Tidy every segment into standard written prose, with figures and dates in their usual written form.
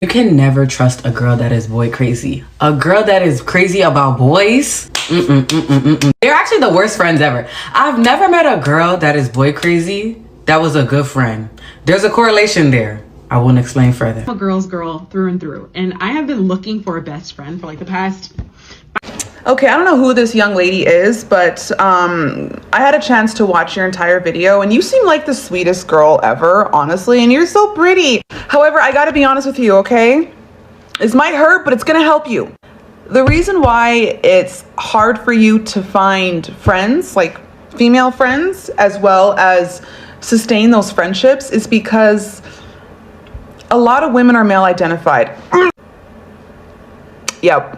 You can never trust a girl that is boy crazy. A girl that is crazy about boys. They're actually the worst friends ever. I've never met a girl that is boy crazy that was a good friend. There's a correlation there. I won't explain further. I'm a girl's girl through and through, and I have been looking for a best friend for like the past. Okay, I don't know who this young lady is, but I had a chance to watch your entire video, and you seem like the sweetest girl ever, honestly, and you're so pretty. However, I gotta be honest with you, okay? This might hurt, but it's gonna help you. The reason why it's hard for you to find friends, like female friends, as well as sustain those friendships is because a lot of women are male identified. Yep,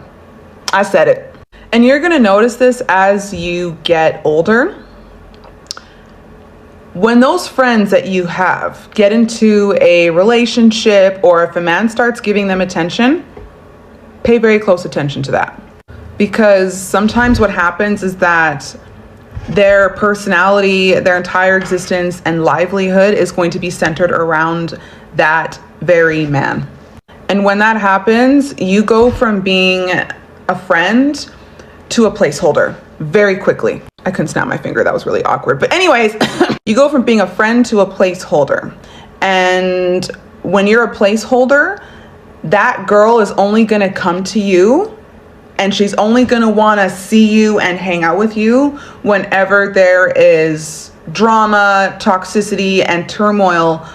I said it. And you're gonna notice this as you get older. When those friends that you have get into a relationship, or if a man starts giving them attention, pay very close attention to that. Because sometimes what happens is that their personality, their entire existence and livelihood is going to be centered around that very man. And when that happens, you go from being a friend to a placeholder very quickly. I couldn't snap my finger, that was really awkward. But anyways, you go from being a friend to a placeholder. And when you're a placeholder, that girl is only gonna come to you, and she's only gonna wanna see you and hang out with you whenever there is drama, toxicity, and turmoil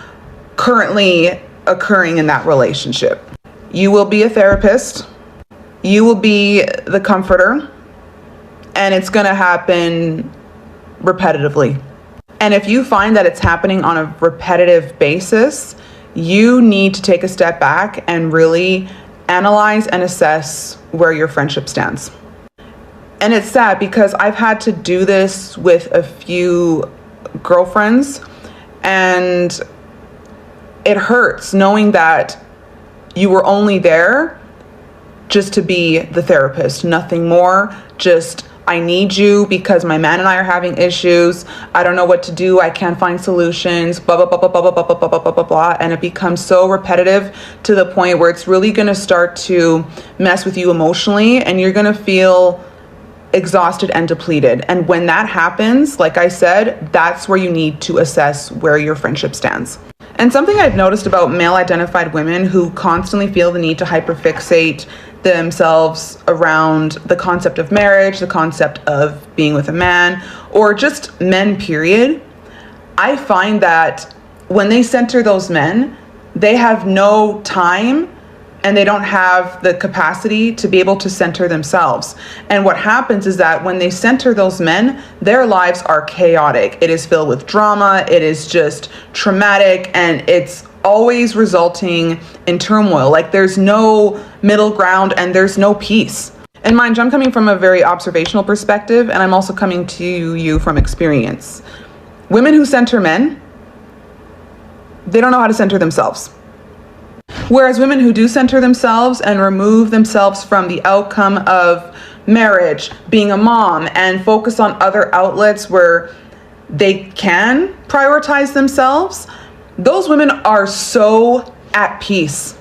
currently occurring in that relationship. You will be a therapist, you will be the comforter, and it's gonna happen repetitively. And if you find that it's happening on a repetitive basis, you need to take a step back and really analyze and assess where your friendship stands. And it's sad because I've had to do this with a few girlfriends, and it hurts knowing that you were only there just to be the therapist, nothing more. Just, I need you because my man and I are having issues. I don't know what to do. I can't find solutions, blah, blah, blah, blah, blah, blah, blah, blah, blah, blah, blah. And it becomes so repetitive to the point where it's really going to start to mess with you emotionally, and you're going to feel exhausted and depleted. And when that happens, like I said, that's where you need to assess where your friendship stands. And something I've noticed about male identified women who constantly feel the need to hyperfixate themselves around the concept of marriage, the concept of being with a man, or just men, period, I find that when they center those men, they have no time and they don't have the capacity to be able to center themselves. And what happens is that when they center those men, their lives are chaotic. It is filled with drama, it is just traumatic, and it's always resulting in turmoil. Like there's no middle ground and there's no peace. And mind you, I'm coming from a very observational perspective, and I'm also coming to you from experience. Women who center men, they don't know how to center themselves. Whereas women who do center themselves and remove themselves from the outcome of marriage, being a mom, and focus on other outlets where they can prioritize themselves, those women are so at peace.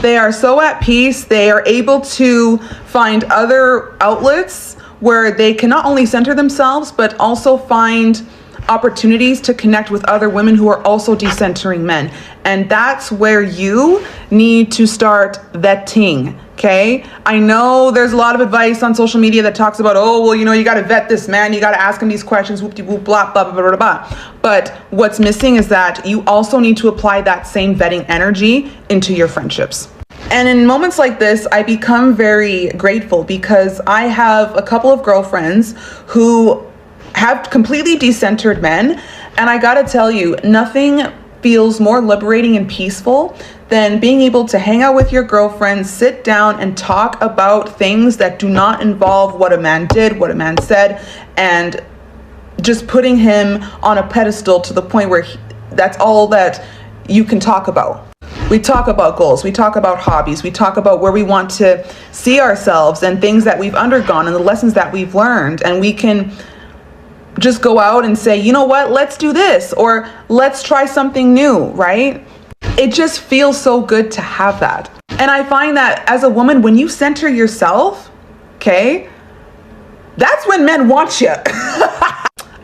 They are so at peace. They are able to find other outlets where they can not only center themselves, but also find opportunities to connect with other women who are also decentering men. And that's where you need to start vetting, okay? I know there's a lot of advice on social media that talks about, oh, well, you know, you got to vet this man, you got to ask him these questions, whoop-de-whoop, blah, blah, blah, blah, blah. But what's missing is that you also need to apply that same vetting energy into your friendships. And in moments like this, I become very grateful because I have a couple of girlfriends who have completely decentered men. And I gotta tell you, nothing feels more liberating and peaceful than being able to hang out with your girlfriend, sit down and talk about things that do not involve what a man did, what a man said, and just putting him on a pedestal to the point where that's all that you can talk about. We talk about goals, we talk about hobbies, we talk about where we want to see ourselves and things that we've undergone and the lessons that we've learned, and we can just go out and say, you know what, let's do this, or let's try something new, right? It just feels so good to have that. And I find that as a woman, when you center yourself, okay, that's when men want you.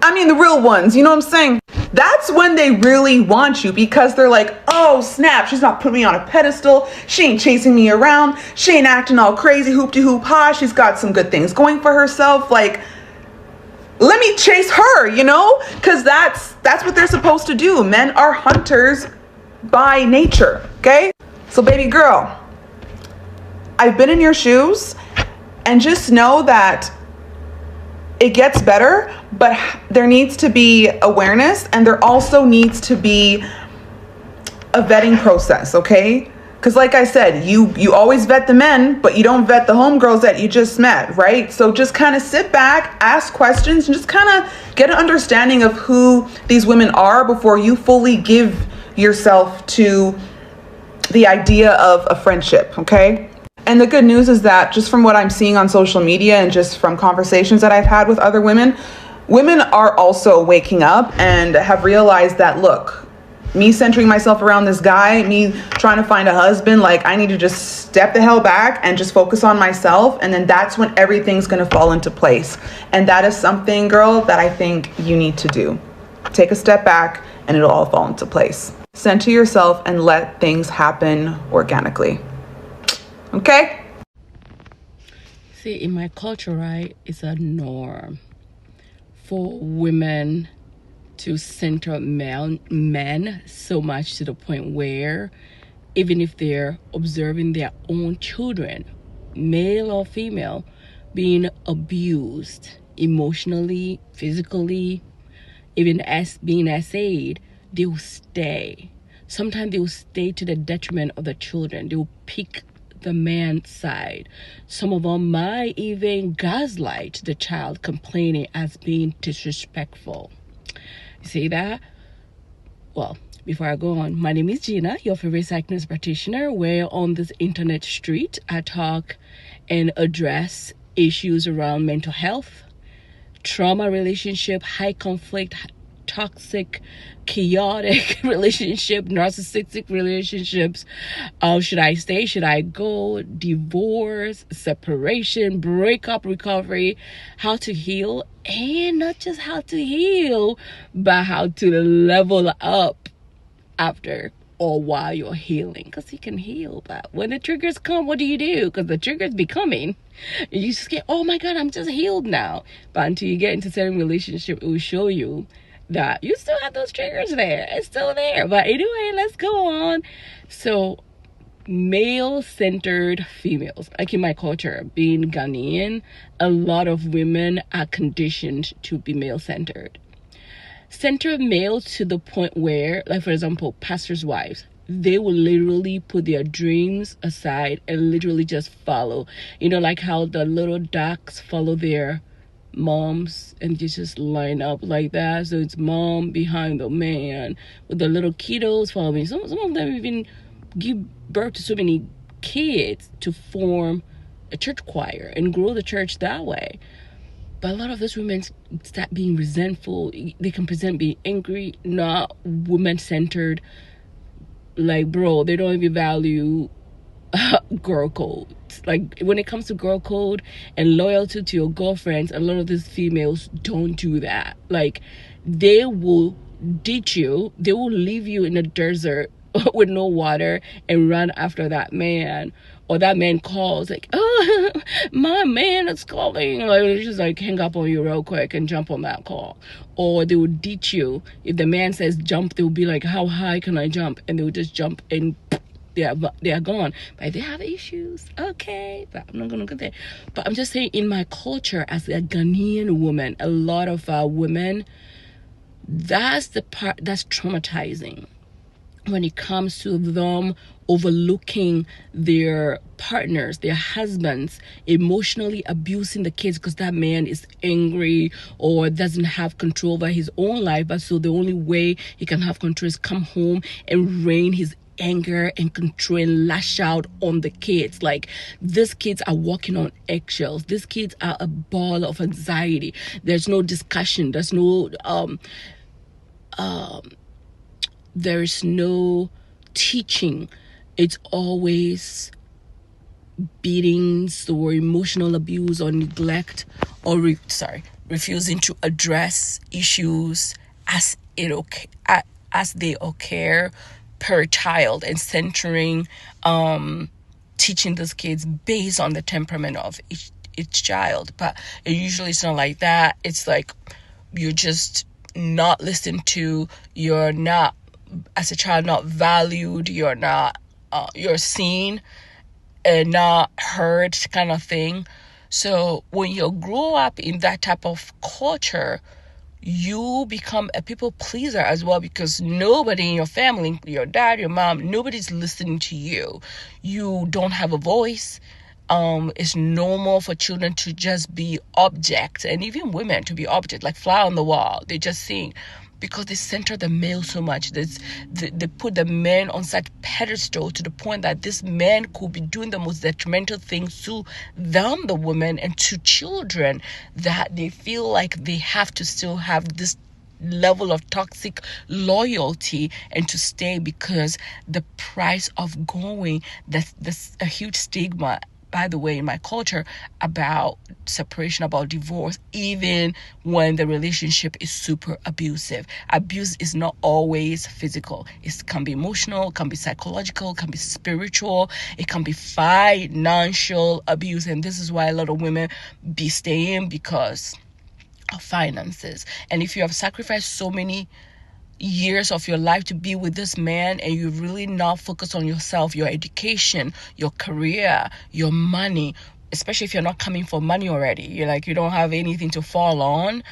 I mean, the real ones, you know what I'm saying? That's when they really want you, because they're like, oh snap, she's not putting me on a pedestal. She ain't chasing me around. She ain't acting all crazy, hoop-de-hoop-ha. She's got some good things going for herself. Like, let me chase her, you know? Because that's what they're supposed to do. Men are hunters by nature, okay? So baby girl, I've been in your shoes, and just know that it gets better, but there needs to be awareness, and there also needs to be a vetting process, okay? Because like I said, you always vet the men, but you don't vet the homegirls that you just met, right? So just kind of sit back, ask questions, and just kind of get an understanding of who these women are before you fully give yourself to the idea of a friendship, okay? And the good news is that just from what I'm seeing on social media and just from conversations that I've had with other women, women are also waking up and have realized that, look, me centering myself around this guy, me trying to find a husband, like, I need to just step the hell back and just focus on myself. And then that's when everything's going to fall into place. And that is something, girl, that I think you need to do. Take a step back and it'll all fall into place. Center yourself and let things happen organically. Okay? See, in my culture, right, it's a norm for women to center men so much to the point where even if they're observing their own children, male or female, being abused emotionally, physically, even as being essayed, they will stay. Sometimes they will stay to the detriment of the children. They will pick the man's side. Some of them might even gaslight the child, complaining as being disrespectful. You see that? Well, before I go on, my name is Gina, your favorite psychiatrist practitioner, where on this internet street I talk and address issues around mental health, trauma relationship, high conflict, toxic, chaotic relationship, narcissistic relationships. Should I stay? Should I go? Divorce, separation, breakup, recovery, how to heal, and not just how to heal, but how to level up after or while you're healing, because you can heal, but when the triggers come, what do you do? Because the triggers be coming, and you just get, oh my god, I'm just healed now. But until you get into certain relationship, it will show you that you still have those triggers there. It's still there. But anyway, let's go on. So male-centered females, like in my culture, being Ghanaian, a lot of women are conditioned to be male-centered. Center male to the point where, like for example, pastors' wives, they will literally put their dreams aside and literally just follow. You know, like how the little ducks follow their moms and they just line up like that. So it's mom behind the man with the little kiddos following. Some of them even give birth to so many kids to form a church choir and grow the church that way. But a lot of those women start being resentful. They can present being angry, not woman-centered. Like, bro, they don't even value girl code. Like, when it comes to girl code and loyalty to your girlfriends, a lot of these females don't do that. Like, they will ditch you. They will leave you in the desert with no water and run after that man. Or that man calls like, oh, my man is calling. Like, they just like hang up on you real quick and jump on that call. Or they will ditch you. If the man says jump, they will be like, how high can I jump? And they will just jump and they are gone. But they have issues, okay, but I'm not gonna go there. But I'm just saying, in my culture as a Ghanaian woman, a lot of women, that's the part that's traumatizing when it comes to them overlooking their partners, their husbands, emotionally abusing the kids because that man is angry or doesn't have control over his own life. But so the only way he can have control is come home and rein his anger and control and lash out on the kids. Like, these kids are walking on eggshells. These kids are a ball of anxiety. There's no discussion. There's no there is no teaching. It's always beatings or emotional abuse or neglect, or refusing to address issues as they occur per child, and centering teaching those kids based on the temperament of each child. But usually it's not like that. It's like you're just not listened to, you're not, as a child, not valued, you're not you're seen and not heard, kind of thing. So when you grow up in that type of culture, you become a people pleaser as well, because nobody in your family, your dad, your mom, nobody's listening to you. You don't have a voice. It's normal for children to just be objects, and even women to be objects, like fly on the wall. They just sing, because they center the male so much. They put the men on such pedestal to the point that this man could be doing the most detrimental things to them, the women, and to children, that they feel like they have to still have this level of toxic loyalty and to stay, because the price of going, that's a huge stigma, by the way, in my culture, about separation, about divorce, even when the relationship is super abusive. Abuse is not always physical. It can be emotional, can be psychological, can be spiritual, it can be financial abuse. And this is why a lot of women be staying, because of finances. And if you have sacrificed so many years of your life to be with this man, and you really not focus on yourself, your education, your career, your money, especially if you're not coming for money already, you're like, you don't have anything to fall on.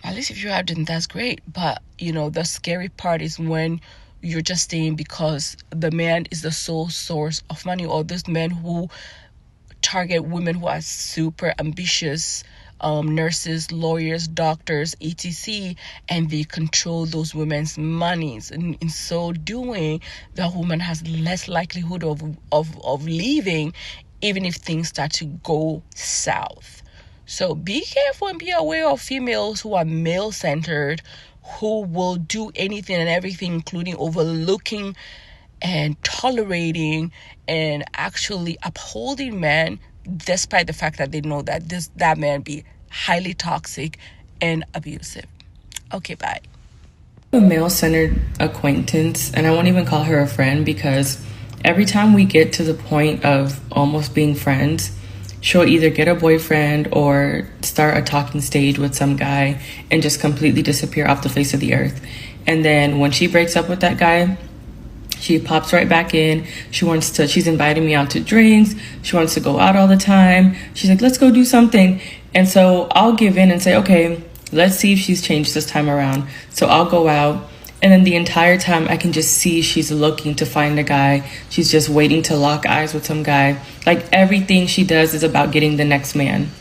At least if you have, then that's great. But the scary part is when you're just staying because the man is the sole source of money, or this man who target women who are super ambitious, nurses, lawyers, doctors, etc., and they control those women's monies. And in so doing, the woman has less likelihood of leaving, even if things start to go south. So be careful and be aware of females who are male-centered, who will do anything and everything, including overlooking and tolerating and actually upholding men, despite the fact that they know that that man be highly toxic and abusive. Okay, bye. A male-centered acquaintance, and I won't even call her a friend, because every time we get to the point of almost being friends, she'll either get a boyfriend or start a talking stage with some guy and just completely disappear off the face of the earth. And then when she breaks up with that guy, she pops right back in. She's inviting me out to drinks. She wants to go out all the time. She's like, let's go do something. And so I'll give in and say, okay, let's see if she's changed this time around. So I'll go out. And then the entire time I can just see she's looking to find a guy. She's just waiting to lock eyes with some guy. Like, everything she does is about getting the next man.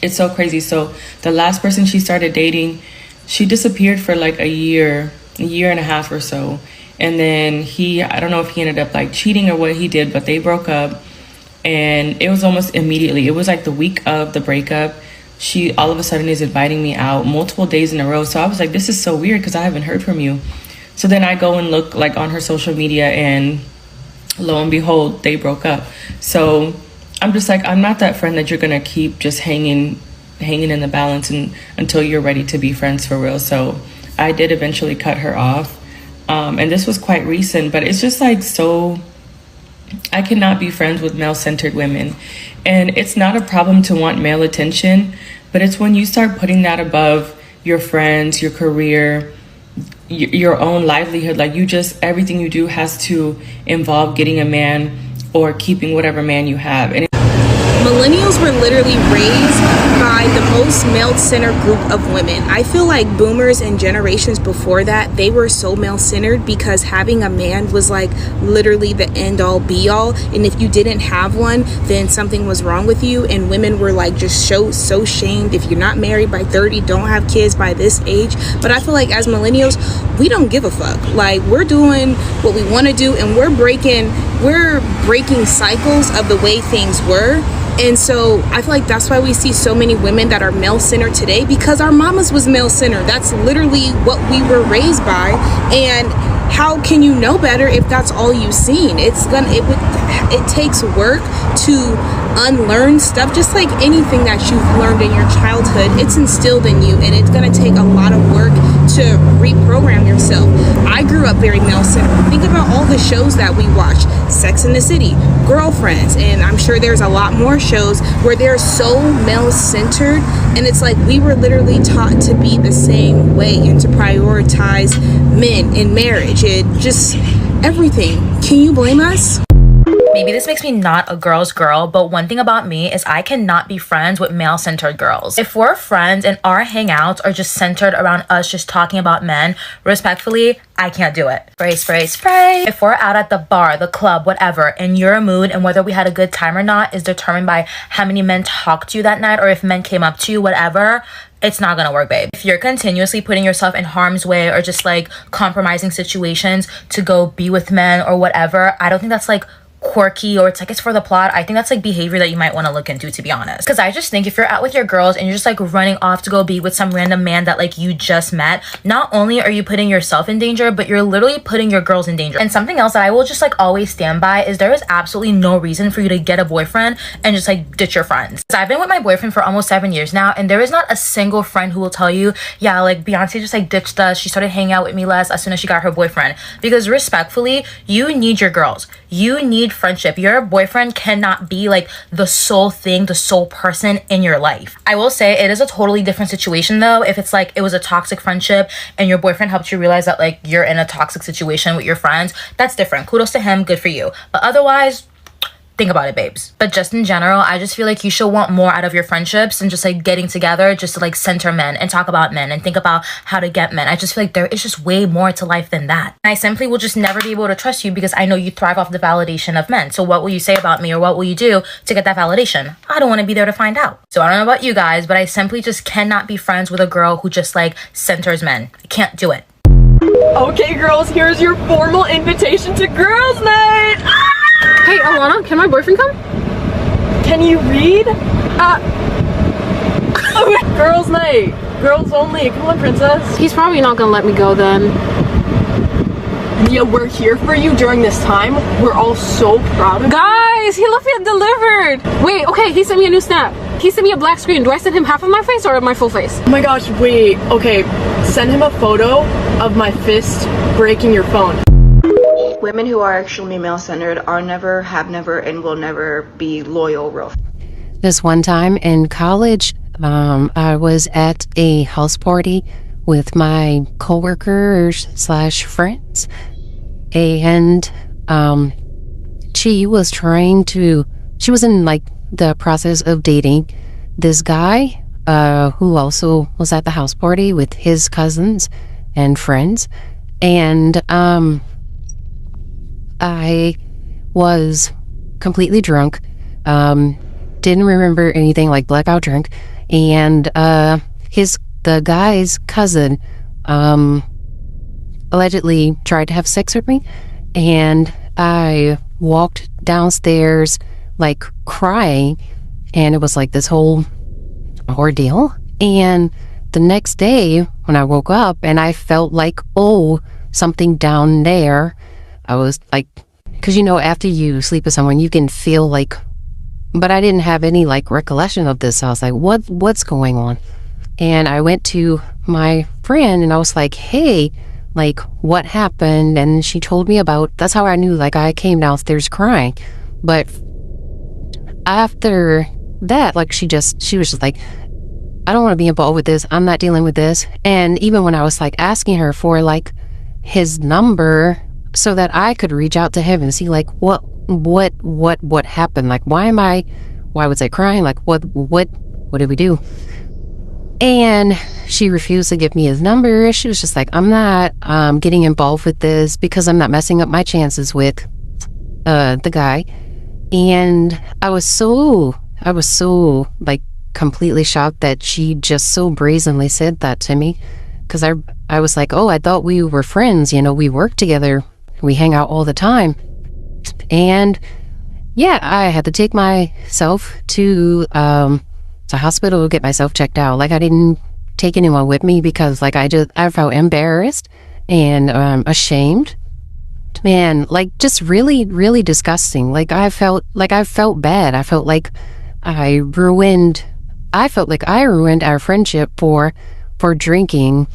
It's so crazy. So the last person she started dating, she disappeared for like a year and a half or so. And then I don't know if he ended up like cheating or what he did, but they broke up. And it was almost immediately. It was like the week of the breakup. She all of a sudden is inviting me out multiple days in a row. So I was like, this is so weird, because I haven't heard from you. So then I go and look like on her social media, and lo and behold, they broke up. So I'm just like, I'm not that friend that you're going to keep just hanging in the balance until you're ready to be friends for real. So I did eventually cut her off. And this was quite recent, but it's just like, so I cannot be friends with male-centered women. And it's not a problem to want male attention, but it's when you start putting that above your friends, your career, your own livelihood. Like, everything you do has to involve getting a man or keeping whatever man you have. And Millennials were literally raised by the most male-centered group of women. I feel like boomers and generations before that, they were so male-centered because having a man was like literally the end-all be-all. And if you didn't have one, then something was wrong with you. And women were like just so shamed. If you're not married by 30, don't have kids by this age. But I feel like as millennials, we don't give a fuck. Like, we're doing what we want to do, and we're breaking cycles of the way things were. And so I feel like that's why we see so many women that are male-centered today, because our mamas was male-centered. That's literally what we were raised by. And how can you know better if that's all you've seen? It takes work to unlearn stuff, just like anything that you've learned in your childhood. It's instilled in you, and it's going to take a lot of work to reprogram yourself. I grew up very male-centered. Think about all the shows that we watch: Sex and the City, Girlfriends, and I'm sure there's a lot more shows where they're so male-centered, and it's like we were literally taught to be the same way and to prioritize men in marriage. It just, everything. Can you blame us? Maybe this makes me not a girl's girl, but one thing about me is I cannot be friends with male-centered girls. If we're friends and our hangouts are just centered around us just talking about men, respectfully, I can't do it. Spray, spray, spray. If we're out at the bar, the club, whatever, and you're a mood and whether we had a good time or not is determined by how many men talked to you that night or if men came up to you, whatever, it's not gonna work, babe. If you're continuously putting yourself in harm's way or just like compromising situations to go be with men or whatever, I don't think that's like quirky or it's like it's for the plot. I think that's like behavior that you might want to look into, to be honest. Because I just think if you're out with your girls and you're just like running off to go be with some random man that like you just met, not only are you putting yourself in danger, but you're literally putting your girls in danger. And something else that I will just like always stand by is there is absolutely no reason for you to get a boyfriend and just like ditch your friends. So I've been with my boyfriend for almost 7 years now, and there is not a single friend who will tell you, yeah, like Beyonce just like ditched us, she started hanging out with me less as soon as she got her boyfriend. Because respectfully, you need your girls, you need friendship. Your boyfriend cannot be like the sole thing, the sole person in your life. I will say it is a totally different situation though if it's like it was a toxic friendship and your boyfriend helped you realize that like you're in a toxic situation with your friends. That's different. Kudos to him, good for you. But otherwise, think about it, babes. But just in general, I just feel like you should want more out of your friendships and just like getting together just to like center men and talk about men and think about how to get men. I just feel like there is just way more to life than that. And I simply will just never be able to trust you because I know you thrive off the validation of men. So what will you say about me or what will you do to get that validation? I don't want to be there to find out. So I don't know about you guys, but I simply just cannot be friends with a girl who just like centers men. I can't do it. Okay, girls, here's your formal invitation to girls' night. Hey, Alana, can my boyfriend come? Can you read? Girls' night. Girls only. Come on, princess. He's probably not gonna let me go then. Yeah, we're here for you during this time. We're all so proud of you. Guys, he left me delivered. Wait, okay, he sent me a new snap. He sent me a black screen. Do I send him half of my face or my full face? Oh my gosh, wait. Okay, send him a photo of my fist breaking your phone. Women who are extremely male-centered are never, have never, and will never be loyal real. This one time in college, I was at a house party with my coworkers / friends, and she was in like the process of dating this guy who also was at the house party with his cousins and friends, and I was completely drunk, didn't remember anything, like blackout drunk, and the guy's cousin allegedly tried to have sex with me, and I walked downstairs like crying, and it was like this whole ordeal. And the next day when I woke up and I felt like, oh, something down there, I was like, because you know, after you sleep with someone, you can feel like, but I didn't have any like recollection of this. So I was like, what's going on? And I went to my friend and I was like, hey, like, what happened? And she told me that's how I knew, like, I came downstairs crying. But after that, like, she was just like, I don't want to be involved with this. I'm not dealing with this. And even when I was like asking her for like his number so that I could reach out to him and see like what happened? Like, why was I crying? Like, what did we do? And she refused to give me his number. She was just like, I'm not getting involved with this because I'm not messing up my chances with the guy. And I was so like completely shocked that she just so brazenly said that to me, because I was like, oh, I thought we were friends, you know, we work together, we hang out all the time. And yeah, I had to take myself to the hospital to get myself checked out. Like, I didn't take anyone with me because like I felt embarrassed, and ashamed. Man, like just really, really disgusting. Like I felt bad. I felt like I ruined our friendship for drinking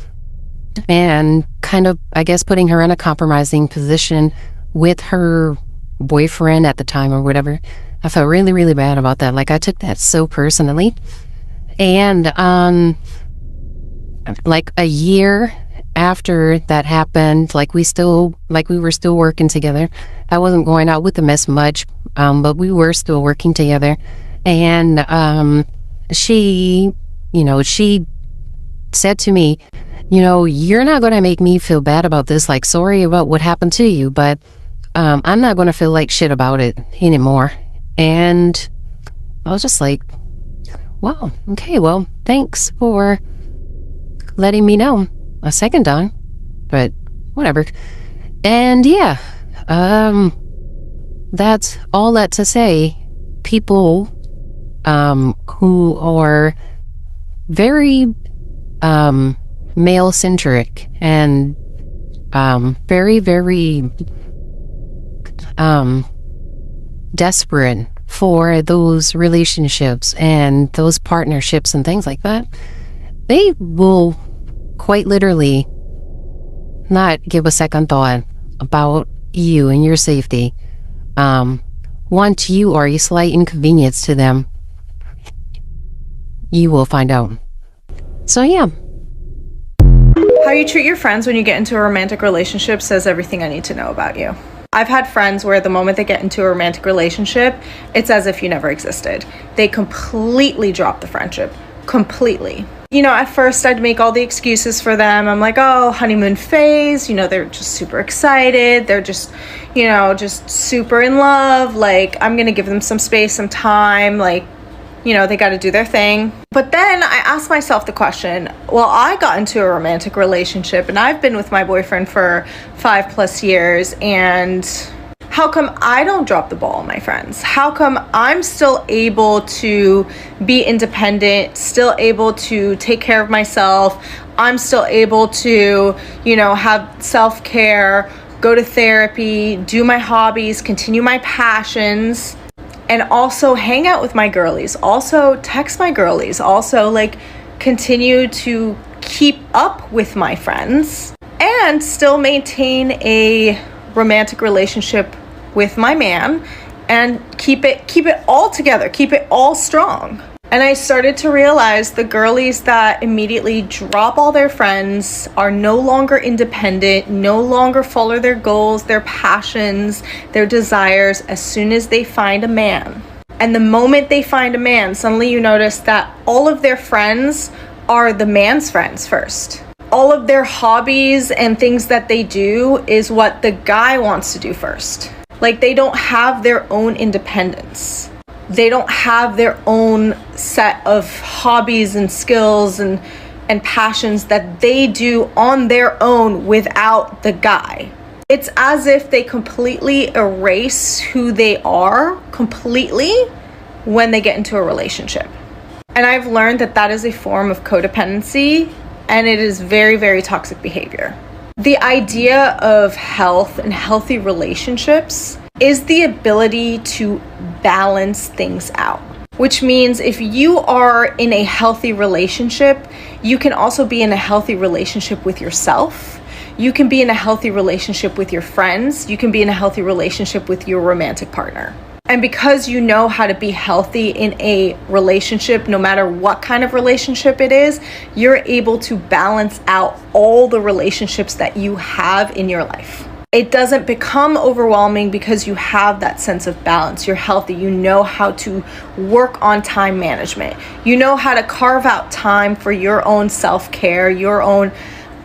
and kind of, I guess, putting her in a compromising position with her boyfriend at the time or whatever. I felt really, really bad about that. Like I took that so personally. And like a year after that happened, like we were still working together. I wasn't going out with them as much, but we were still working together. And she said to me, you're not going to make me feel bad about this. Like, sorry about what happened to you, but I'm not going to feel like shit about it anymore. And I was just like, wow, okay, well, thanks for letting me know a second time, but whatever. And yeah, that's all that to say. People who are very male-centric and very, very desperate for those relationships and those partnerships and things like that, they will quite literally not give a second thought about you and your safety. Once you are a slight inconvenience to them, you will find out. So yeah. How you treat your friends when you get into a romantic relationship says everything I need to know about you. I've had friends where the moment they get into a romantic relationship, it's as if you never existed. They completely drop the friendship. Completely. At first I'd make all the excuses for them. I'm like, oh, honeymoon phase. They're just super excited. They're just, just super in love. Like, I'm going to give them some space, some time. Like, they got to do their thing. But then I asked myself the question, well, I got into a romantic relationship and I've been with my boyfriend for 5+ years, and how come I don't drop the ball, my friends? How come I'm still able to be independent, still able to take care of myself? I'm still able to, have self-care, go to therapy, do my hobbies, continue my passions, and also hang out with my girlies, also text my girlies, also continue to keep up with my friends, and still maintain a romantic relationship with my man and keep it all together, keep it all strong. And I started to realize the girlies that immediately drop all their friends are no longer independent, no longer follow their goals, their passions, their desires as soon as they find a man. And the moment they find a man, suddenly you notice that all of their friends are the man's friends first. All of their hobbies and things that they do is what the guy wants to do first. Like, they don't have their own independence. They don't have their own set of hobbies and skills and passions that they do on their own without the guy. It's as if they completely erase who they are completely when they get into a relationship. And I've learned that that is a form of codependency, and it is very, very toxic behavior. The idea of health and healthy relationships is the ability to balance things out. Which means if you are in a healthy relationship, you can also be in a healthy relationship with yourself. You can be in a healthy relationship with your friends. You can be in a healthy relationship with your romantic partner. And because you know how to be healthy in a relationship, no matter what kind of relationship it is, you're able to balance out all the relationships that you have in your life. It doesn't become overwhelming because you have that sense of balance. You're healthy. You know how to work on time management. You know how to carve out time for your own self-care, your own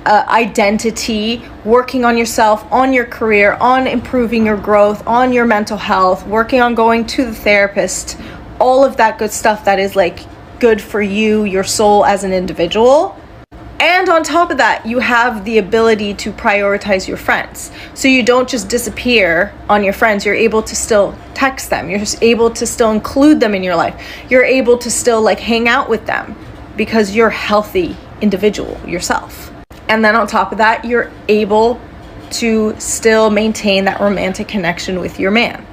identity, working on yourself, on your career, on improving your growth, on your mental health, working on going to the therapist, all of that good stuff that is good for you, your soul as an individual. And on top of that, you have the ability to prioritize your friends. So you don't just disappear on your friends. You're able to still text them. You're just able to still include them in your life. You're able to still hang out with them because you're a healthy individual yourself. And then on top of that, you're able to still maintain that romantic connection with your man.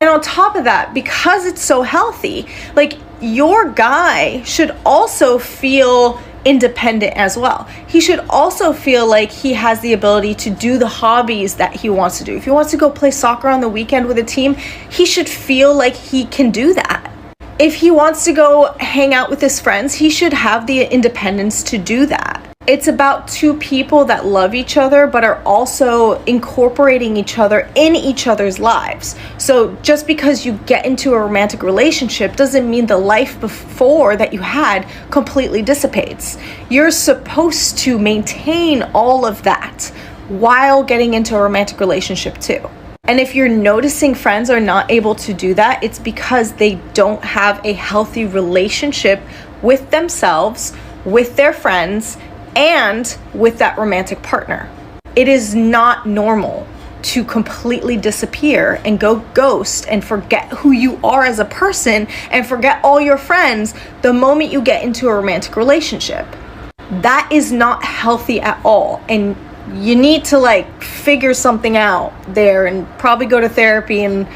And on top of that, because it's so healthy, like, your guy should also feel independent as well. He should also feel like he has the ability to do the hobbies that he wants to do. If he wants to go play soccer on the weekend with a team, he should feel like he can do that. If he wants to go hang out with his friends, he should have the independence to do that. It's about two people that love each other but are also incorporating each other in each other's lives. So just because you get into a romantic relationship doesn't mean the life before that you had completely dissipates. You're supposed to maintain all of that while getting into a romantic relationship too. And if you're noticing friends are not able to do that, it's because they don't have a healthy relationship with themselves, with their friends, and with that romantic partner. It is not normal to completely disappear and go ghost and forget who you are as a person and forget all your friends the moment you get into a romantic relationship. That is not healthy at all. And you need to like figure something out there and probably go to therapy and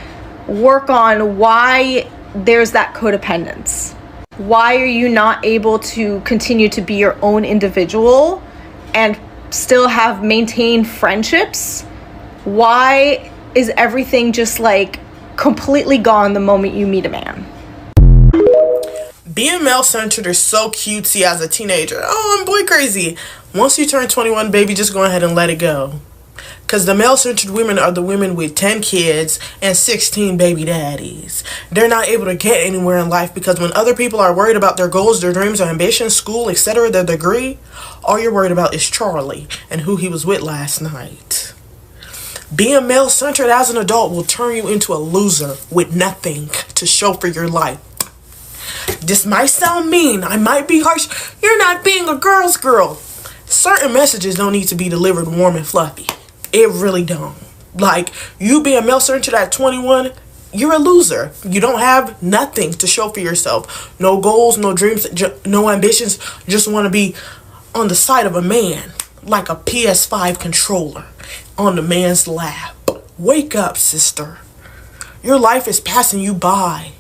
work on why there's that codependence. Why are you not able to continue to be your own individual and still have maintained friendships? Why is everything just like completely gone the moment you meet a man? Being male-centered is so cutesy as a teenager. Oh, I'm boy crazy. Once you turn 21, baby, just go ahead and let it go. Because the male-centered women are the women with 10 kids and 16 baby daddies. They're not able to get anywhere in life because when other people are worried about their goals, their dreams, their ambitions, school, etc., their degree, all you're worried about is Charlie and who he was with last night. Being male-centered as an adult will turn you into a loser with nothing to show for your life. This might sound mean. I might be harsh. You're not being a girl's girl. Certain messages don't need to be delivered warm and fluffy. It really don't. Like, you being male-centered at 21, you're a loser. You don't have nothing to show for yourself. No goals, no dreams, no ambitions. Just want to be on the side of a man, like a PS5 controller on the man's lap. Wake up, sister. Your life is passing you by.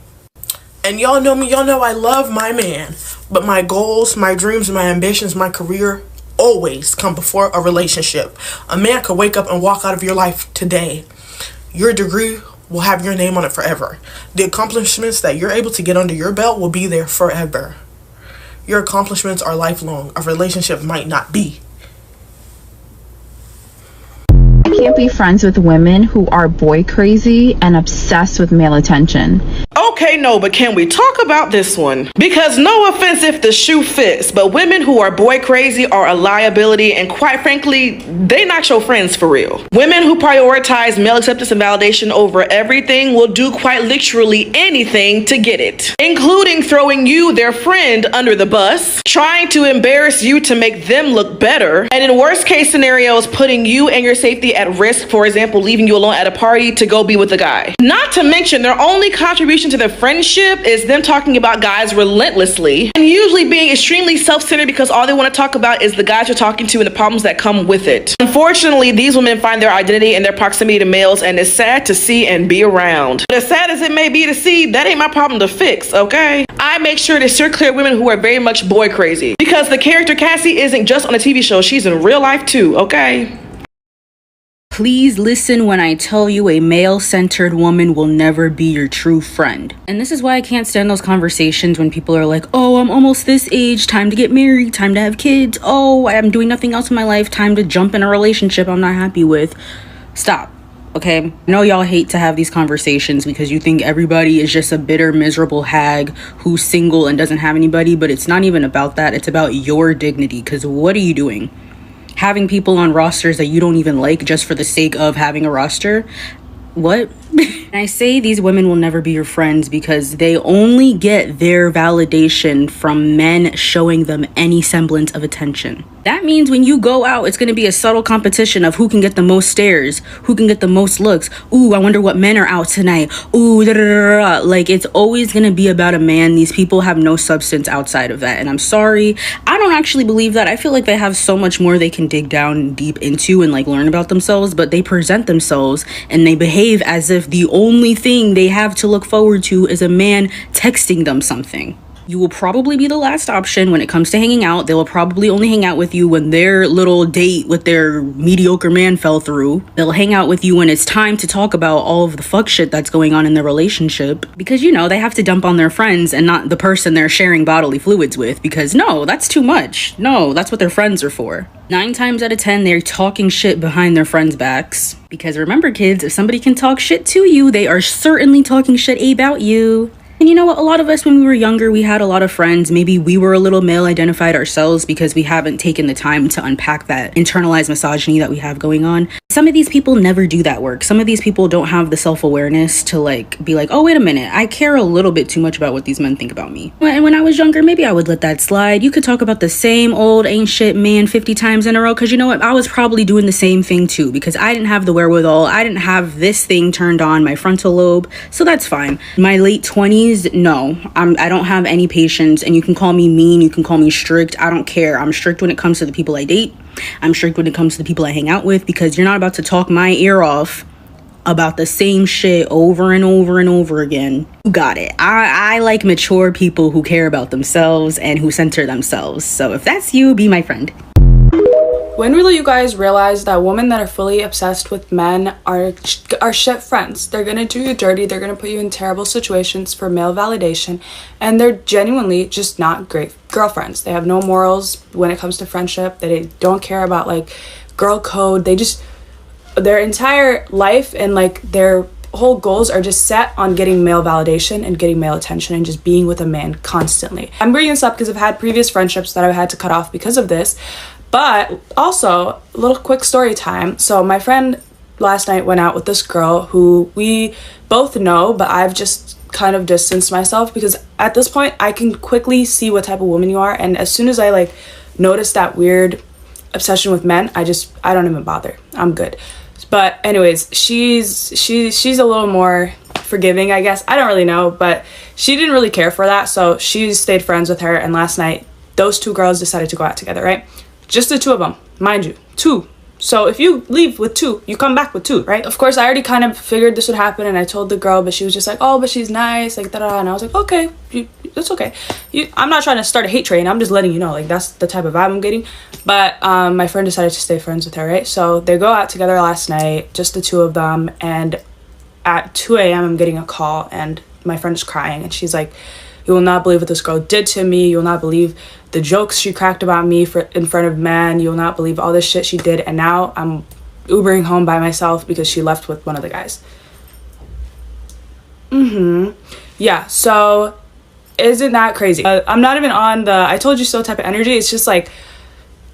And y'all know me, y'all know I love my man. But my goals, my dreams, my ambitions, my career always come before a relationship. A man could wake up and walk out of your life today. Your degree will have your name on it forever. The accomplishments that you're able to get under your belt will be there forever. Your accomplishments are lifelong. A relationship might not be. I can't be friends with women who are boy crazy and obsessed with male attention. Okay, no, but can we talk about this one? Because no offense if the shoe fits, but women who are boy crazy are a liability, and quite frankly, they not your friends for real. Women who prioritize male acceptance and validation over everything will do quite literally anything to get it, including throwing you, their friend, under the bus, trying to embarrass you to make them look better, and in worst case scenarios, putting you and your safety at risk, for example, leaving you alone at a party to go be with a guy. Not to mention their only contribution to their friendship is them talking about guys relentlessly and usually being extremely self-centered because all they want to talk about is the guys you're talking to and the problems that come with it. Unfortunately, these women find their identity in their proximity to males, and it's sad to see and be around. But as sad as it may be to see, that ain't my problem to fix, okay? I make sure to steer clear women who are very much boy crazy because the character Cassie isn't just on a TV show, she's in real life too, okay? Please listen when I tell you a male-centered woman will never be your true friend. And this is why I can't stand those conversations when people are like, oh, I'm almost this age, time to get married, time to have kids, oh, I'm doing nothing else in my life, time to jump in a relationship I'm not happy with. Stop, okay? I know y'all hate to have these conversations because you think everybody is just a bitter, miserable hag who's single and doesn't have anybody, but it's not even about that, it's about your dignity, because what are you doing? Having people on rosters that you don't even like just for the sake of having a roster? What? And I say these women will never be your friends because they only get their validation from men showing them any semblance of attention. That means when you go out, it's going to be a subtle competition of who can get the most stares, who can get the most looks. Ooh, I wonder what men are out tonight. Ooh, da da da da. Like, it's always going to be about a man. These people have no substance outside of that. And I'm sorry, I don't actually believe that. I feel like they have so much more they can dig down deep into and like learn about themselves, but they present themselves and they behave as if the only thing they have to look forward to is a man texting them something. You will probably be the last option when it comes to hanging out. They will probably only hang out with you when their little date with their mediocre man fell through. They'll hang out with you when it's time to talk about all of the fuck shit that's going on in their relationship. Because, you know, they have to dump on their friends and not the person they're sharing bodily fluids with. Because, no, that's too much. No, that's what their friends are for. 9 times out of 10, they're talking shit behind their friends' backs. Because remember, kids, if somebody can talk shit to you, they are certainly talking shit about you. And you know what? A lot of us, when we were younger, we had a lot of friends. Maybe we were a little male identified ourselves because we haven't taken the time to unpack that internalized misogyny that we have going on. Some of these people never do that work. Some of these people don't have the self-awareness to like be like, oh, wait a minute, I care a little bit too much about what these men think about me. And when I was younger, maybe I would let that slide. You could talk about the same old ain't shit man 50 times in a row, because you know what? I was probably doing the same thing too, because I didn't have the wherewithal. I didn't have this thing turned on, my frontal lobe. So that's fine. My late 20s, no, I don't have any patience, and you can call me mean, you can call me strict. I don't care. I'm strict when it comes to the people I date. I'm strict when it comes to the people I hang out with, because you're not about to talk my ear off about the same shit over and over and over again. You got it. I like mature people who care about themselves and who center themselves. So if that's you, be my friend. When will you guys realize that women that are fully obsessed with men are shit friends? They're gonna do you dirty, they're gonna put you in terrible situations for male validation, and they're genuinely just not great girlfriends. They have no morals when it comes to friendship. They don't care about like girl code. They just, their entire life and like their whole goals are just set on getting male validation and getting male attention and just being with a man constantly. I'm bringing this up because I've had previous friendships that I've had to cut off because of this. But also, a little quick story time. So my friend last night went out with this girl who we both know, but I've just kind of distanced myself because at this point I can quickly see what type of woman you are. And as soon as I like notice that weird obsession with men, I don't even bother. I'm good. But anyways, she's a little more forgiving, I guess. I don't really know, but she didn't really care for that. So she stayed friends with her. And last night, those two girls decided to go out together, right? Just the two of them, mind you, 2. So if you leave with 2, you come back with 2, right? Of course, I already kind of figured this would happen, and I told the girl, but she was just like, oh, but she's nice, like, da-da, and I was like, okay, that's okay. I'm not trying to start a hate train, I'm just letting you know, like, that's the type of vibe I'm getting. But my friend decided to stay friends with her, right? So they go out together last night, just the 2 of them, and at 2 a.m. I'm getting a call, and my friend is crying, and she's like, you will not believe what this girl did to me. You will not believe the jokes she cracked about me in front of men. You will not believe all this shit she did. And now I'm Ubering home by myself because she left with one of the guys. Yeah, so isn't that crazy? I'm not even on the I told you so type of energy. It's just like,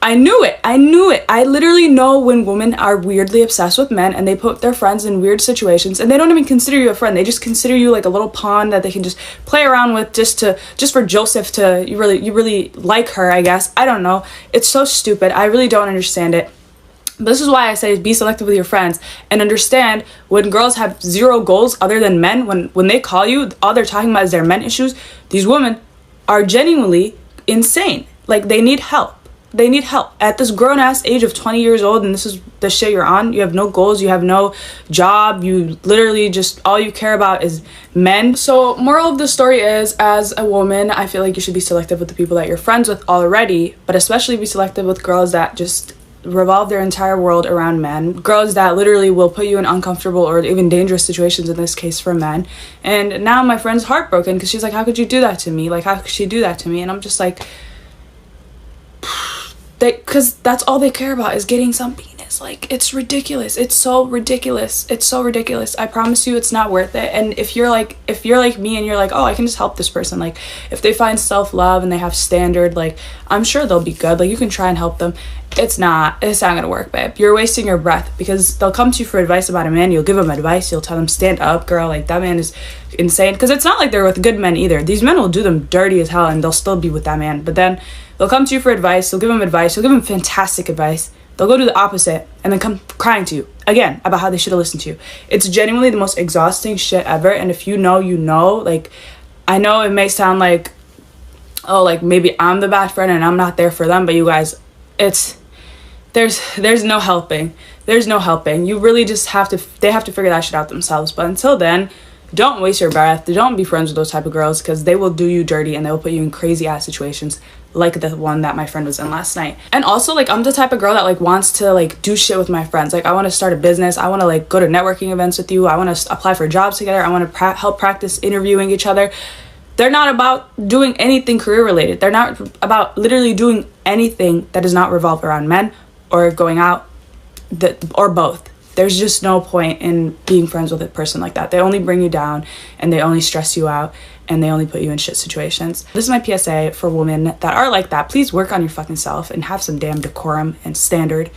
I knew it. I literally know when women are weirdly obsessed with men and they put their friends in weird situations and they don't even consider you a friend. They just consider you like a little pawn that they can just play around with just for Joseph to, you really like her, I guess. I don't know. It's so stupid. I really don't understand it. This is why I say be selective with your friends and understand when girls have 0 goals other than men, when they call you, all they're talking about is their men issues. These women are genuinely insane. Like, they need help. They need help at this grown-ass age of 20 years old, and this is the shit you're on. You have no goals, you have no job, you literally just, all you care about is men. So moral of the story is, as a woman, I feel like you should be selective with the people that you're friends with already, but especially be selective with girls that just revolve their entire world around men. Girls that literally will put you in uncomfortable or even dangerous situations, in this case for men. And now my friend's heartbroken because she's like, how could you do that to me? Like, how could she do that to me? And I'm just like, because that's all they care about is getting some penis. Like, it's ridiculous. It's so ridiculous. It's so ridiculous. I promise you it's not worth it. And if you're like me and you're like, oh, I can just help this person, like if they find self-love and they have standard, like I'm sure they'll be good. Like, you can try and help them. it's not gonna work, babe. You're wasting your breath, because they'll come to you for advice about a man. You'll give them advice. You'll tell them, stand up, girl, like that man is insane. Because it's not like they're with good men either. These men will do them dirty as hell and they'll still be with that man. But then they'll come to you for advice. You'll give them advice. You'll give them fantastic advice. They'll go do the opposite and then come crying to you again about how they should have listened to you. It's genuinely the most exhausting shit ever. And if you know, you know. Like, I know it may sound like, oh, like maybe I'm the bad friend and I'm not there for them, but you guys, there's no helping. There's no helping. You really just they have to figure that shit out themselves. But until then, don't waste your breath. Don't be friends with those type of girls, because they will do you dirty and they will put you in crazy ass situations like the one that my friend was in last night. And also, like, I'm the type of girl that like wants to like do shit with my friends. Like, I want to start a business. I want to like go to networking events with you. I want to apply for jobs together. I want to help practice interviewing each other. They're not about doing anything career related. They're not about literally doing anything that does not revolve around men or going out, or both. There's just no point in being friends with a person like that. They only bring you down and they only stress you out and they only put you in shit situations. This is my PSA for women that are like that. Please work on your fucking self and have some damn decorum and standard.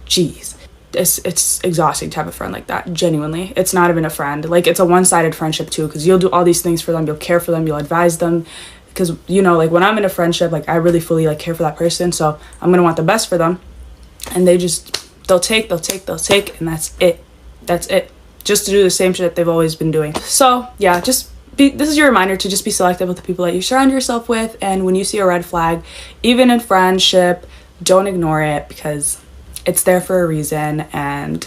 Jeez. It's exhausting to have a friend like that. Genuinely. It's not even a friend. Like, it's a one-sided friendship too, because you'll do all these things for them. You'll care for them. You'll advise them. Because, you know, like when I'm in a friendship, like I really fully like care for that person. So I'm going to want the best for them. And they'll take, and that's it. That's it. Just to do the same shit that they've always been doing. So yeah, this is your reminder to just be selective with the people that you surround yourself with. And when you see a red flag, even in friendship, don't ignore it, because it's there for a reason. And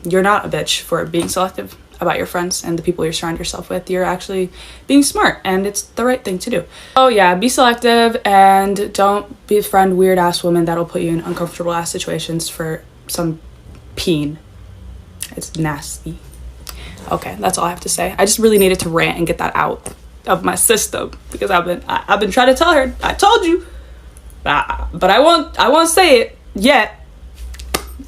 you're not a bitch for being selective about your friends and the people you surround yourself with. You're actually being smart, and it's the right thing to do. Oh yeah, be selective and don't befriend weird ass women that'll put you in uncomfortable ass situations for some peen. It's nasty. Okay, that's all I have to say. I just really needed to rant and get that out of my system, because I've been trying to tell her, I told you, but I won't say it yet.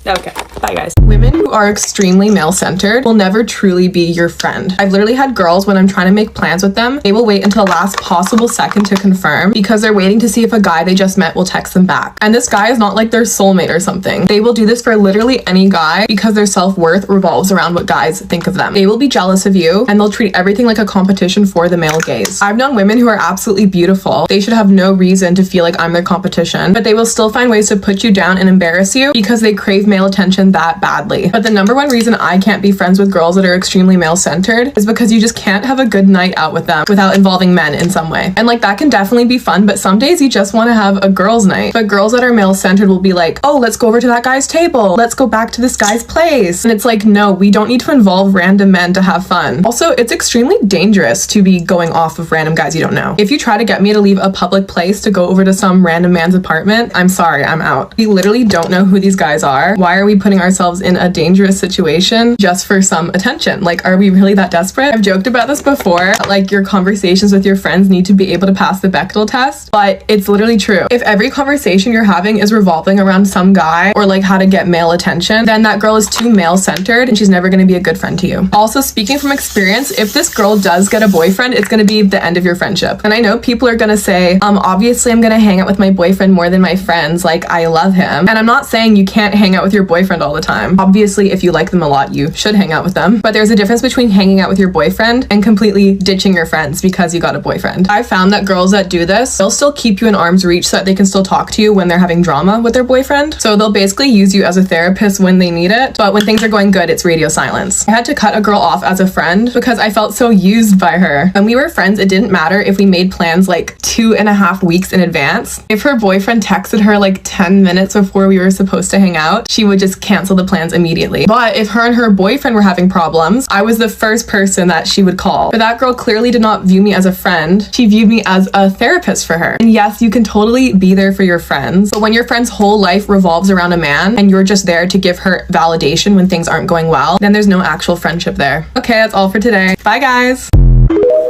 Okay, bye guys. Women who are extremely male-centered will never truly be your friend. I've literally had girls, when I'm trying to make plans with them, they will wait until the last possible second to confirm, because they're waiting to see if a guy they just met will text them back. And this guy is not like their soulmate or something. They will do this for literally any guy, because their self-worth revolves around what guys think of them. They will be jealous of you, and they'll treat everything like a competition for the male gaze. I've known women who are absolutely beautiful. They should have no reason to feel like I'm their competition, but they will still find ways to put you down and embarrass you, because they crave male attention that badly. But the number one reason I can't be friends with girls that are extremely male-centered is because you just can't have a good night out with them without involving men in some way. And like, that can definitely be fun, but some days you just want to have a girls' night. But girls that are male-centered will be like, oh, let's go over to that guy's table. Let's go back to this guy's place. And it's like, no, we don't need to involve random men to have fun. Also, it's extremely dangerous to be going off of random guys you don't know. If you try to get me to leave a public place to go over to some random man's apartment, I'm sorry, I'm out. We literally don't know who these guys are. Why are we putting ourselves in a dangerous situation just for some attention? Like, are we really that desperate? I've joked about this before, like your conversations with your friends need to be able to pass the Bechdel test, but it's literally true. If every conversation you're having is revolving around some guy or like how to get male attention, then that girl is too male-centered and she's never going to be a good friend to you. Also, speaking from experience, if this girl does get a boyfriend, it's going to be the end of your friendship. And I know people are going to say, obviously I'm going to hang out with my boyfriend more than my friends, like I love him. And I'm not saying you can't hang out with your boyfriend all the time. Obviously, if you like them a lot, you should hang out with them. But there's a difference between hanging out with your boyfriend and completely ditching your friends because you got a boyfriend. I've found that girls that do this, they'll still keep you in arm's reach so that they can still talk to you when they're having drama with their boyfriend. So they'll basically use you as a therapist when they need it, but when things are going good, it's radio silence. I had to cut a girl off as a friend because I felt so used by her. When we were friends, it didn't matter if we made plans like 2.5 weeks in advance. If her boyfriend texted her like 10 minutes before we were supposed to hang out, she would just cancel the plans immediately. But if her and her boyfriend were having problems, I was the first person that she would call. But that girl clearly did not view me as a friend. She viewed me as a therapist for her. And yes, you can totally be there for your friends, but when your friend's whole life revolves around a man and you're just there to give her validation when things aren't going well, then there's no actual friendship there. Okay, that's all for today. Bye guys.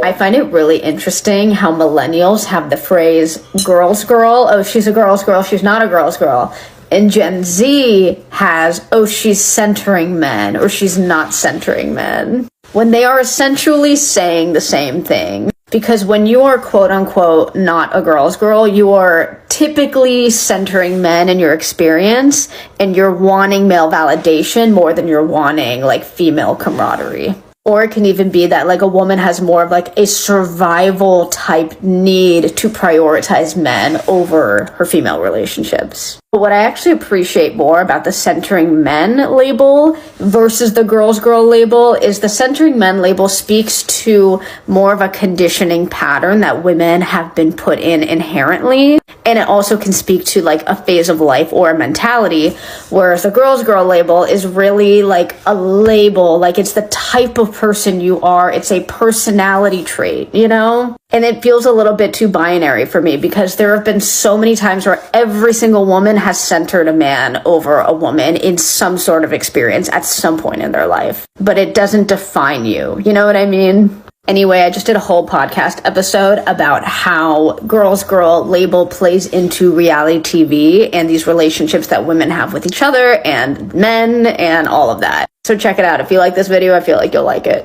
I find it really interesting how millennials have the phrase girl's girl. Oh, she's a girl's girl. She's not a girl's girl. And Gen Z has, oh, she's centering men or she's not centering men, when they are essentially saying the same thing. Because when you are quote unquote not a girl's girl, you are typically centering men in your experience, and you're wanting male validation more than you're wanting like female camaraderie. Or it can even be that like a woman has more of like a survival type need to prioritize men over her female relationships. But what I actually appreciate more about the centering men label versus the girl's girl label is the centering men label speaks to more of a conditioning pattern that women have been put in inherently. And it also can speak to like a phase of life or a mentality, whereas the girl's girl label is really like a label, like it's the type of person you are. It's a personality trait, you know? And it feels a little bit too binary for me because there have been so many times where every single woman has centered a man over a woman in some sort of experience at some point in their life. But it doesn't define you. You know what I mean? Anyway, I just did a whole podcast episode about how girl's girl label plays into reality TV and these relationships that women have with each other and men and all of that. So check it out. If you like this video, I feel like you'll like it.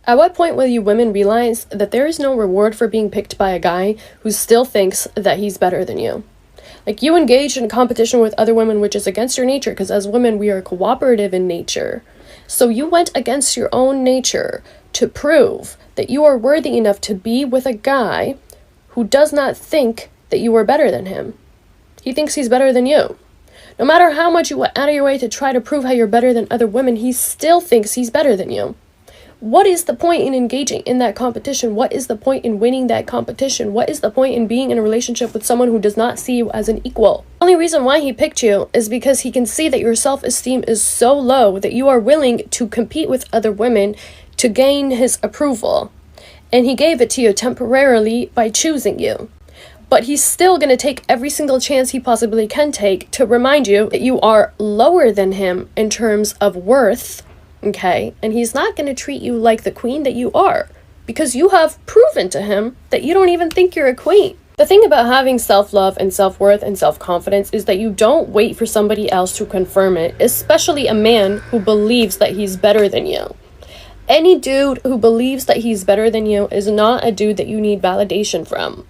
At what point will you women realize that there is no reward for being picked by a guy who still thinks that he's better than you? Like, you engage in competition with other women, which is against your nature, because as women, we are cooperative in nature. So you went against your own nature to prove that you are worthy enough to be with a guy who does not think that you are better than him. He thinks he's better than you. No matter how much you went out of your way to try to prove how you're better than other women, he still thinks he's better than you. What is the point in engaging in that competition? What is the point in winning that competition? What is the point in being in a relationship with someone who does not see you as an equal? The only reason why he picked you is because he can see that your self-esteem is so low that you are willing to compete with other women to gain his approval. And he gave it to you temporarily by choosing you. But he's still going to take every single chance he possibly can take to remind you that you are lower than him in terms of worth. Okay, and he's not going to treat you like the queen that you are, because you have proven to him that you don't even think you're a queen. The thing about having self-love and self-worth and self-confidence is that you don't wait for somebody else to confirm it, especially a man who believes that he's better than you. Any dude who believes that he's better than you is not a dude that you need validation from.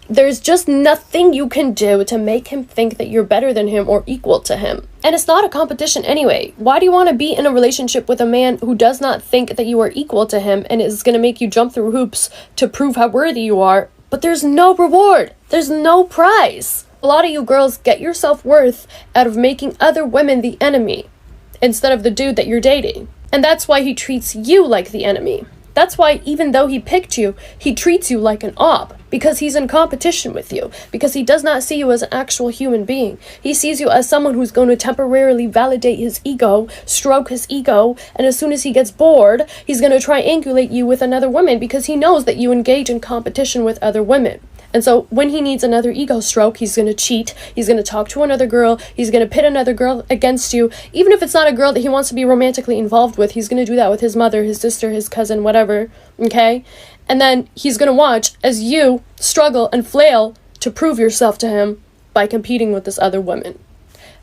There's just nothing you can do to make him think that you're better than him or equal to him. And it's not a competition anyway. Why do you want to be in a relationship with a man who does not think that you are equal to him and is going to make you jump through hoops to prove how worthy you are, but there's no reward? There's no prize. A lot of you girls get your self-worth out of making other women the enemy instead of the dude that you're dating. And that's why he treats you like the enemy. That's why even though he picked you, he treats you like an op, because he's in competition with you, because he does not see you as an actual human being. He sees you as someone who's going to temporarily validate his ego, stroke his ego, and as soon as he gets bored, he's going to triangulate you with another woman because he knows that you engage in competition with other women. And so when he needs another ego stroke, he's going to cheat, he's going to talk to another girl, he's going to pit another girl against you. Even if it's not a girl that he wants to be romantically involved with, he's going to do that with his mother, his sister, his cousin, whatever, okay? And then he's going to watch as you struggle and flail to prove yourself to him by competing with this other woman.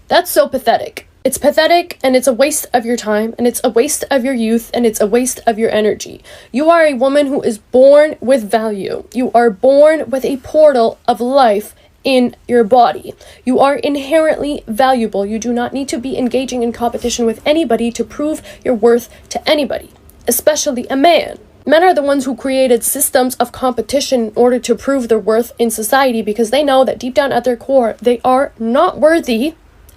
That's so pathetic. It's pathetic, and it's a waste of your time, and it's a waste of your youth, and it's a waste of your energy. You are a woman who is born with value. You are born with a portal of life in your body. You are inherently valuable. You do not need to be engaging in competition with anybody to prove your worth to anybody, especially a man. Men are the ones who created systems of competition in order to prove their worth in society, because they know that deep down at their core, they are not worthy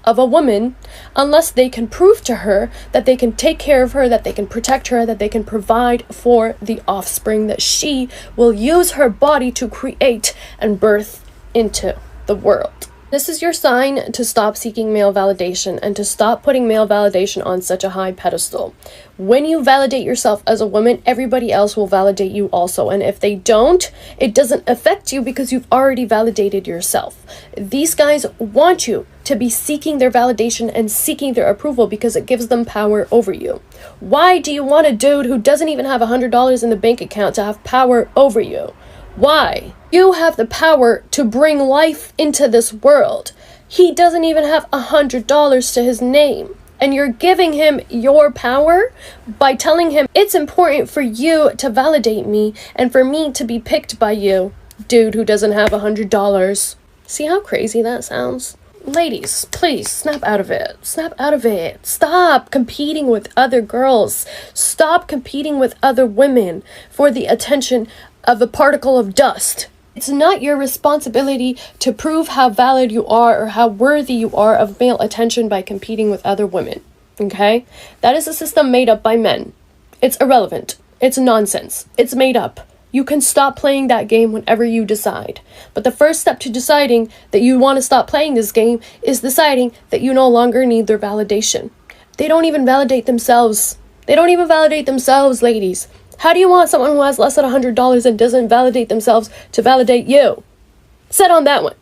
of a woman unless they can prove to her that they can take care of her, that they can protect her, that they can provide for the offspring that she will use her body to create and birth into the world. This is your sign to stop seeking male validation and to stop putting male validation on such a high pedestal. When you validate yourself as a woman, everybody else will validate you also. And if they don't, it doesn't affect you because you've already validated yourself. These guys want you to be seeking their validation and seeking their approval because it gives them power over you. Why do you want a dude who doesn't even have $100 in the bank account to have power over you? Why? You have the power to bring life into this world. He doesn't even have $100 to his name, And you're giving him your power by telling him it's important for you to validate me and for me to be picked by you, dude who doesn't have $100. See how crazy that sounds? Ladies, please snap out of it. Snap out of it. Stop competing with other girls. Stop competing with other women for the attention of a particle of dust. It's not your responsibility to prove how valid you are or how worthy you are of male attention by competing with other women. Okay? That is a system made up by men. It's irrelevant. It's nonsense. It's made up. You can stop playing that game whenever you decide. But the first step to deciding that you want to stop playing this game is deciding that you no longer need their validation. They don't even validate themselves. They don't even validate themselves, ladies. How do you want someone who has less than $100 and doesn't validate themselves to validate you? Set on that one.